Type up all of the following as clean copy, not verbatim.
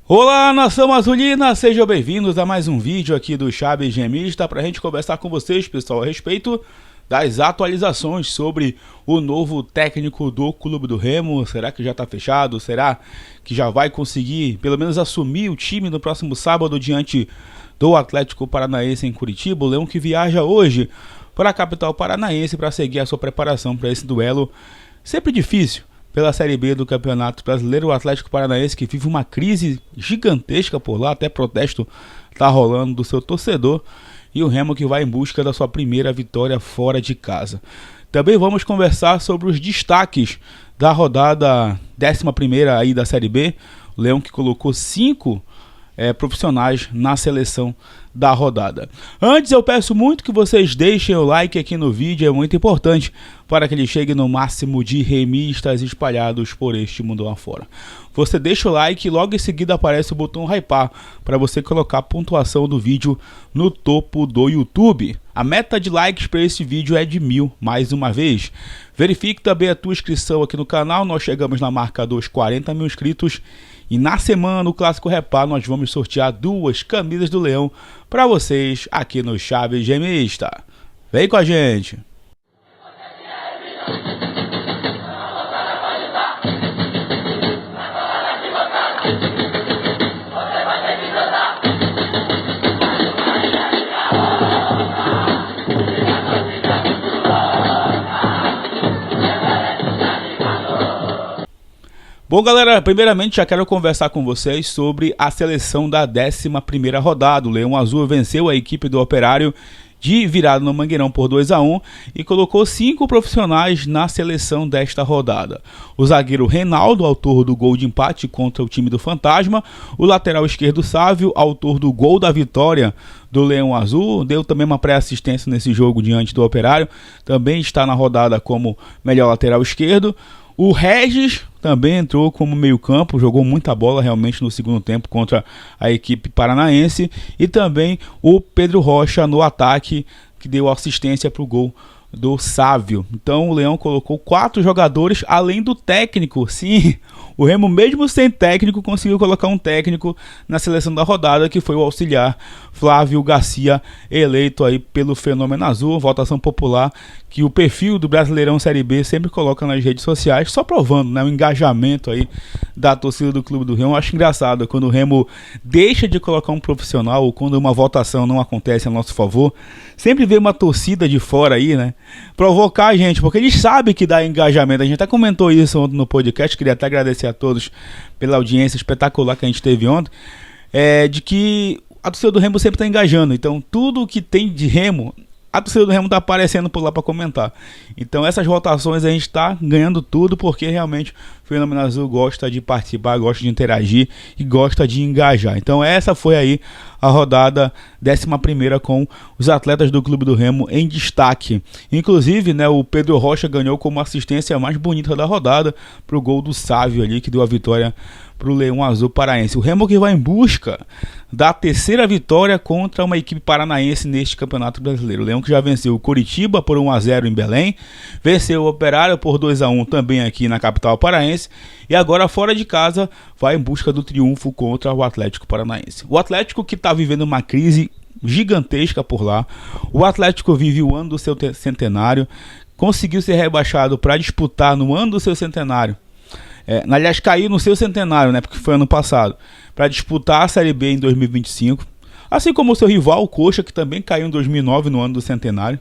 Olá, nação azulina, sejam bem-vindos a mais um vídeo aqui do Chaves Gemista para a gente conversar com vocês, pessoal, a respeito das atualizações sobre o novo técnico do Clube do Remo. Será que já está fechado? Será que já vai conseguir pelo menos assumir o time no próximo sábado diante do Atlético Paranaense em Curitiba? O Leão que viaja hoje para a capital paranaense para seguir a sua preparação para esse duelo sempre difícil pela Série B do Campeonato Brasileiro. O Atlético Paranaense que vive uma crise gigantesca por lá, até protesto está rolando do seu torcedor, e o Remo que vai em busca da sua primeira vitória fora de casa. Também vamos conversar sobre os destaques da rodada 11ª aí da Série B. O Leão que colocou 5 profissionais na seleção da rodada. Antes eu peço muito que vocês deixem o like aqui no vídeo, é muito importante para que ele chegue no máximo de remistas espalhados por este mundo afora. Você deixa o like e logo em seguida aparece o botão hypar para você colocar a pontuação do vídeo no topo do YouTube. A meta de likes para esse vídeo é de 1000 mais uma vez. Verifique também a tua inscrição aqui no canal, nós chegamos na marca dos 40 mil inscritos. E na semana, no Clássico Repar, nós vamos sortear 2 camisas do Leão para vocês aqui no Chaves Gemista. Vem com a gente! Bom, galera, primeiramente já quero conversar com vocês sobre a seleção da 11ª rodada. O Leão Azul venceu a equipe do Operário de virada no Mangueirão por 2-1 e colocou 5 profissionais na seleção desta rodada. O zagueiro Reinaldo, autor do gol de empate contra o time do Fantasma. O lateral esquerdo Sávio, autor do gol da vitória do Leão Azul, deu também uma pré-assistência nesse jogo diante do Operário. Também está na rodada como melhor lateral esquerdo. O Regis também entrou como meio-campo, jogou muita bola realmente no segundo tempo contra a equipe paranaense. E também o Pedro Rocha no ataque, que deu assistência para o gol do Sávio. Então o Leão colocou 4 jogadores além do técnico. Sim, o Remo mesmo sem técnico conseguiu colocar um técnico na seleção da rodada, que foi o auxiliar Flávio Garcia, eleito aí pelo Fenômeno Azul, votação popular que o perfil do Brasileirão Série B sempre coloca nas redes sociais, só provando, né, o engajamento aí da torcida do Clube do Remo. Eu acho engraçado quando o Remo deixa de colocar um profissional ou quando uma votação não acontece a nosso favor, sempre vê uma torcida de fora aí, né, provocar a gente, porque eles sabem que dá engajamento. A gente até comentou isso ontem no podcast, queria até agradecer a todos pela audiência espetacular que a gente teve ontem, de que a torcida do Remo sempre está engajando. Então tudo que tem de Remo, a torcida do Remo está aparecendo por lá para comentar. Então essas votações a gente está ganhando tudo, porque realmente o Fenômeno Azul gosta de participar, gosta de interagir e gosta de engajar. Então essa foi aí a rodada 11ª com os atletas do Clube do Remo em destaque. Inclusive, né, o Pedro Rocha ganhou como assistência mais bonita da rodada para o gol do Sávio ali, que deu a vitória para o Leão Azul paraense. O Remo que vai em busca da 3ª vitória contra uma equipe paranaense neste Campeonato Brasileiro. O Leão que já venceu o Curitiba por 1-0 em Belém, venceu o Operário por 2-1 também aqui na capital paraense, e agora fora de casa vai em busca do triunfo contra o Atlético Paranaense. O Atlético que está vivendo uma crise gigantesca por lá. O Atlético vive o ano do seu centenário, conseguiu ser rebaixado para disputar no ano do seu centenário. Aliás, caiu no seu centenário, né, porque foi ano passado, para disputar a Série B em 2025, assim como o seu rival, o Coxa, que também caiu em 2009, no ano do centenário.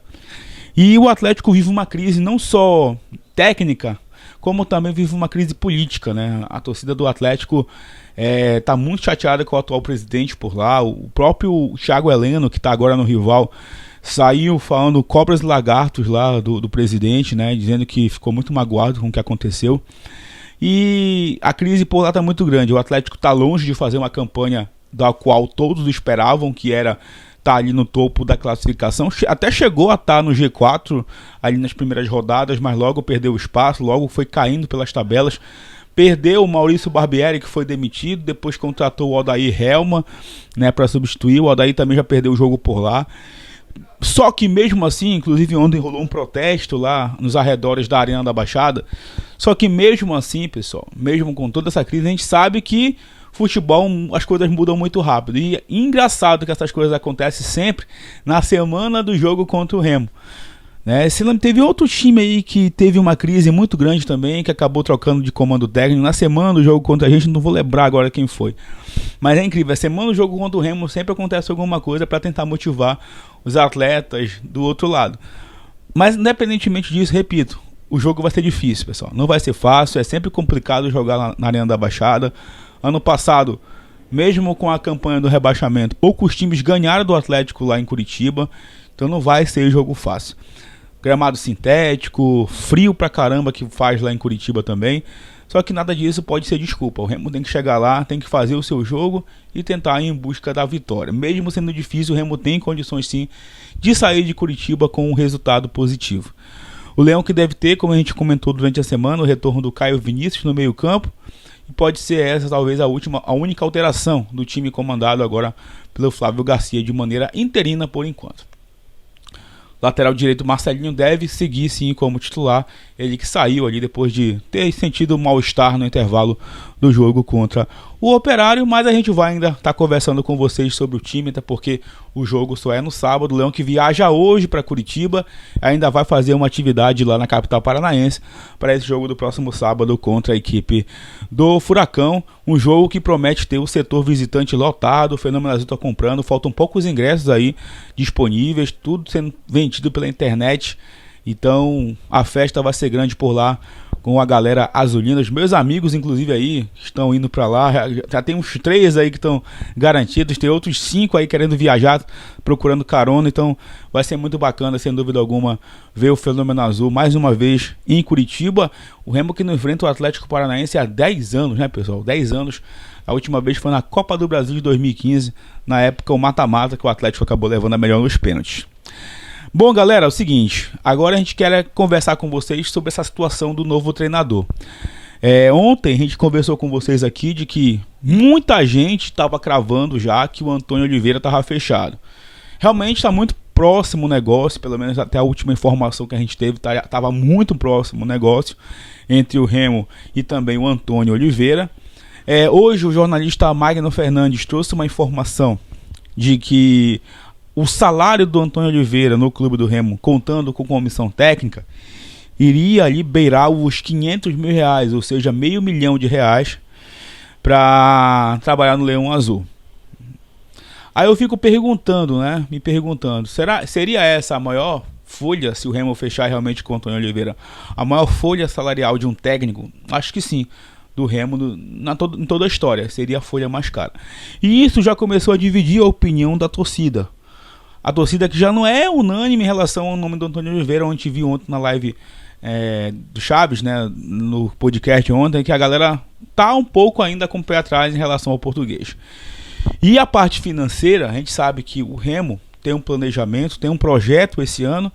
E o Atlético vive uma crise não só técnica, como também vive uma crise política, né? A torcida do Atlético está muito chateada com o atual presidente por lá. O próprio Thiago Heleno, que está agora no rival, saiu falando cobras e lagartos lá do presidente, né, dizendo que ficou muito magoado com o que aconteceu. E a crise por lá está muito grande. O Atlético está longe de fazer uma campanha da qual todos esperavam, que era estar ali no topo da classificação. Até chegou a estar no G4 ali nas primeiras rodadas, mas logo perdeu o espaço, logo foi caindo pelas tabelas. Perdeu o Maurício Barbieri, que foi demitido, depois contratou o Odair Helma, né, para substituir. O Odair também já perdeu o jogo por lá. Só que mesmo assim, inclusive ontem rolou um protesto lá nos arredores da Arena da Baixada. Só que mesmo assim, pessoal, mesmo com toda essa crise, a gente sabe que futebol as coisas mudam muito rápido. E engraçado que essas coisas acontecem sempre na semana do jogo contra o Remo. Né? Teve outro time aí que teve uma crise muito grande também, que acabou trocando de comando técnico na semana do jogo contra a gente, não vou lembrar agora quem foi. Mas é incrível, a semana do jogo contra o Remo sempre acontece alguma coisa para tentar motivar os atletas do outro lado. Mas independentemente disso, repito, o jogo vai ser difícil, pessoal. Não vai ser fácil, é sempre complicado jogar na Arena da Baixada. Ano passado, mesmo com a campanha do rebaixamento, poucos times ganharam do Atlético lá em Curitiba, então não vai ser jogo fácil. Gramado sintético, frio pra caramba que faz lá em Curitiba também. Só que nada disso pode ser desculpa. O Remo tem que chegar lá, tem que fazer o seu jogo e tentar ir em busca da vitória. Mesmo sendo difícil, o Remo tem condições sim de sair de Curitiba com um resultado positivo. O Leão que deve ter, como a gente comentou durante a semana, o retorno do Caio Vinícius no meio campo. E pode ser essa talvez a única alteração do time comandado agora pelo Flávio Garcia de maneira interina por enquanto. Lateral direito Marcelinho deve seguir sim como titular, ele que saiu ali depois de ter sentido mal-estar no intervalo do jogo contra o Operário, mas a gente vai ainda estar conversando com vocês sobre o time, até porque o jogo só é no sábado. O Leão que viaja hoje para Curitiba, ainda vai fazer uma atividade lá na capital paranaense para esse jogo do próximo sábado contra a equipe do Furacão, um jogo que promete ter o setor visitante lotado. O Fenômeno Azul está comprando, faltam poucos ingressos aí disponíveis, tudo sendo vendido pela internet, então a festa vai ser grande por lá com a galera azulina. Os meus amigos inclusive aí estão indo para lá, já tem uns 3 aí que estão garantidos, tem outros 5 aí querendo viajar, procurando carona, então vai ser muito bacana, sem dúvida alguma, ver o Fenômeno Azul mais uma vez em Curitiba. O Remo que não enfrenta o Atlético Paranaense há 10 anos, né pessoal, 10 anos. A última vez foi na Copa do Brasil de 2015, na época o mata-mata, que o Atlético acabou levando a melhor nos pênaltis. Bom, galera, é o seguinte, agora a gente quer conversar com vocês sobre essa situação do novo treinador. Ontem a gente conversou com vocês aqui de que muita gente estava cravando já que o Antônio Oliveira estava fechado. Realmente está muito próximo o negócio, pelo menos até a última informação que a gente teve, estava muito próximo o negócio entre o Remo e também o Antônio Oliveira. Hoje o jornalista Magno Fernandes trouxe uma informação de que o salário do Antônio Oliveira no clube do Remo, contando com comissão técnica, iria ali beirar os R$500 mil, ou seja, R$500 mil para trabalhar no Leão Azul. Aí eu fico me perguntando, seria essa a maior folha, se o Remo fechar realmente com o Antônio Oliveira, a maior folha salarial de um técnico? Acho que sim, do Remo em toda a história, seria a folha mais cara. E isso já começou a dividir a opinião da torcida. A torcida que já não é unânime em relação ao nome do Antônio Oliveira, onde a gente viu ontem na live do Chaves, né, no podcast ontem, que a galera tá um pouco ainda com o pé atrás em relação ao português. E a parte financeira, a gente sabe que o Remo tem um planejamento, tem um projeto esse ano,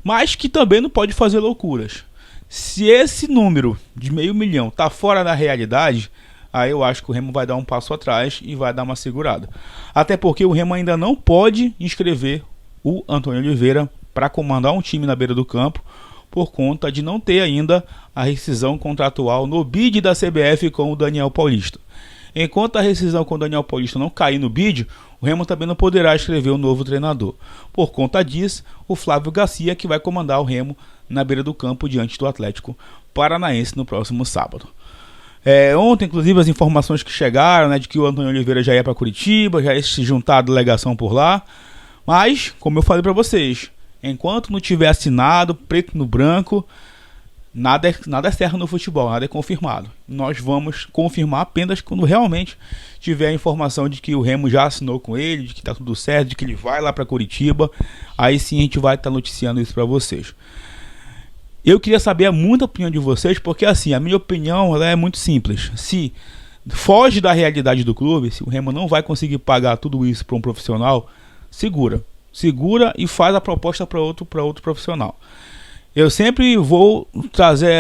mas que também não pode fazer loucuras. Se esse número de R$500 mil tá fora da realidade, aí eu acho que o Remo vai dar um passo atrás e vai dar uma segurada. Até porque o Remo ainda não pode inscrever o Antônio Oliveira para comandar um time na beira do campo, por conta de não ter ainda a rescisão contratual no bid da CBF com o Daniel Paulista. Enquanto a rescisão com o Daniel Paulista não cair no bid, o Remo também não poderá escrever um novo treinador. Por conta disso, o Flávio Garcia que vai comandar o Remo na beira do campo diante do Atlético Paranaense no próximo sábado. Ontem, inclusive, as informações que chegaram, né, de que o Antônio Oliveira já ia para Curitiba, já ia se juntar à delegação por lá. Mas, como eu falei para vocês, enquanto não tiver assinado, preto no branco, nada é certo no futebol, nada é confirmado. Nós vamos confirmar apenas quando realmente tiver a informação de que o Remo já assinou com ele, de que está tudo certo, de que ele vai lá para Curitiba. Aí sim a gente vai estar noticiando isso para vocês. Eu queria saber muita opinião de vocês, porque assim, a minha opinião ela é muito simples. Se foge da realidade do clube, se o Remo não vai conseguir pagar tudo isso para um profissional, segura e faz a proposta para outro profissional. Eu sempre vou trazer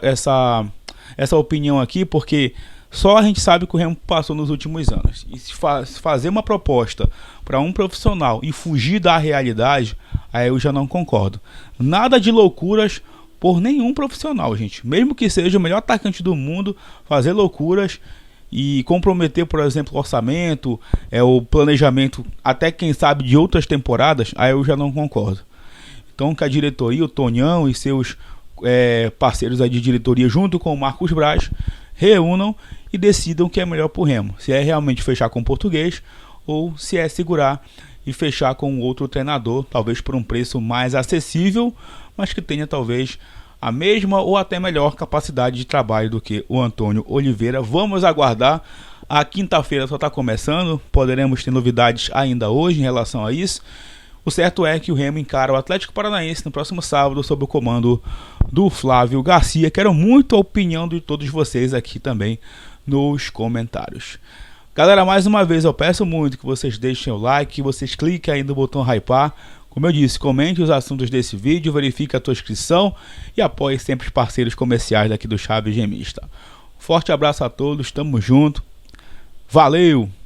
essa opinião aqui, porque só a gente sabe que o Remo passou nos últimos anos. E se fazer uma proposta para um profissional e fugir da realidade, aí eu já não concordo. Nada de loucuras por nenhum profissional, gente. Mesmo que seja o melhor atacante do mundo, fazer loucuras e comprometer, por exemplo, o orçamento, o planejamento, até quem sabe de outras temporadas, aí eu já não concordo. Então que a diretoria, o Tonhão e seus parceiros aí de diretoria, junto com o Marcos Braz, reúnam e decidam o que é melhor para o Remo. Se é realmente fechar com o Português ou se é segurar e fechar com outro treinador, talvez por um preço mais acessível, mas que tenha talvez a mesma ou até melhor capacidade de trabalho do que o Antônio Oliveira. Vamos aguardar. A quinta-feira só está começando, poderemos ter novidades ainda hoje em relação a isso. O certo é que o Remo encara o Atlético Paranaense no próximo sábado sob o comando do Flávio Garcia. Quero muito a opinião de todos vocês aqui também nos comentários. Galera, mais uma vez eu peço muito que vocês deixem o like, que vocês cliquem aí no botão hypar. Como eu disse, comente os assuntos desse vídeo, verifique a tua inscrição e apoie sempre os parceiros comerciais daqui do Chaves Gemista. Forte abraço a todos, tamo junto, valeu!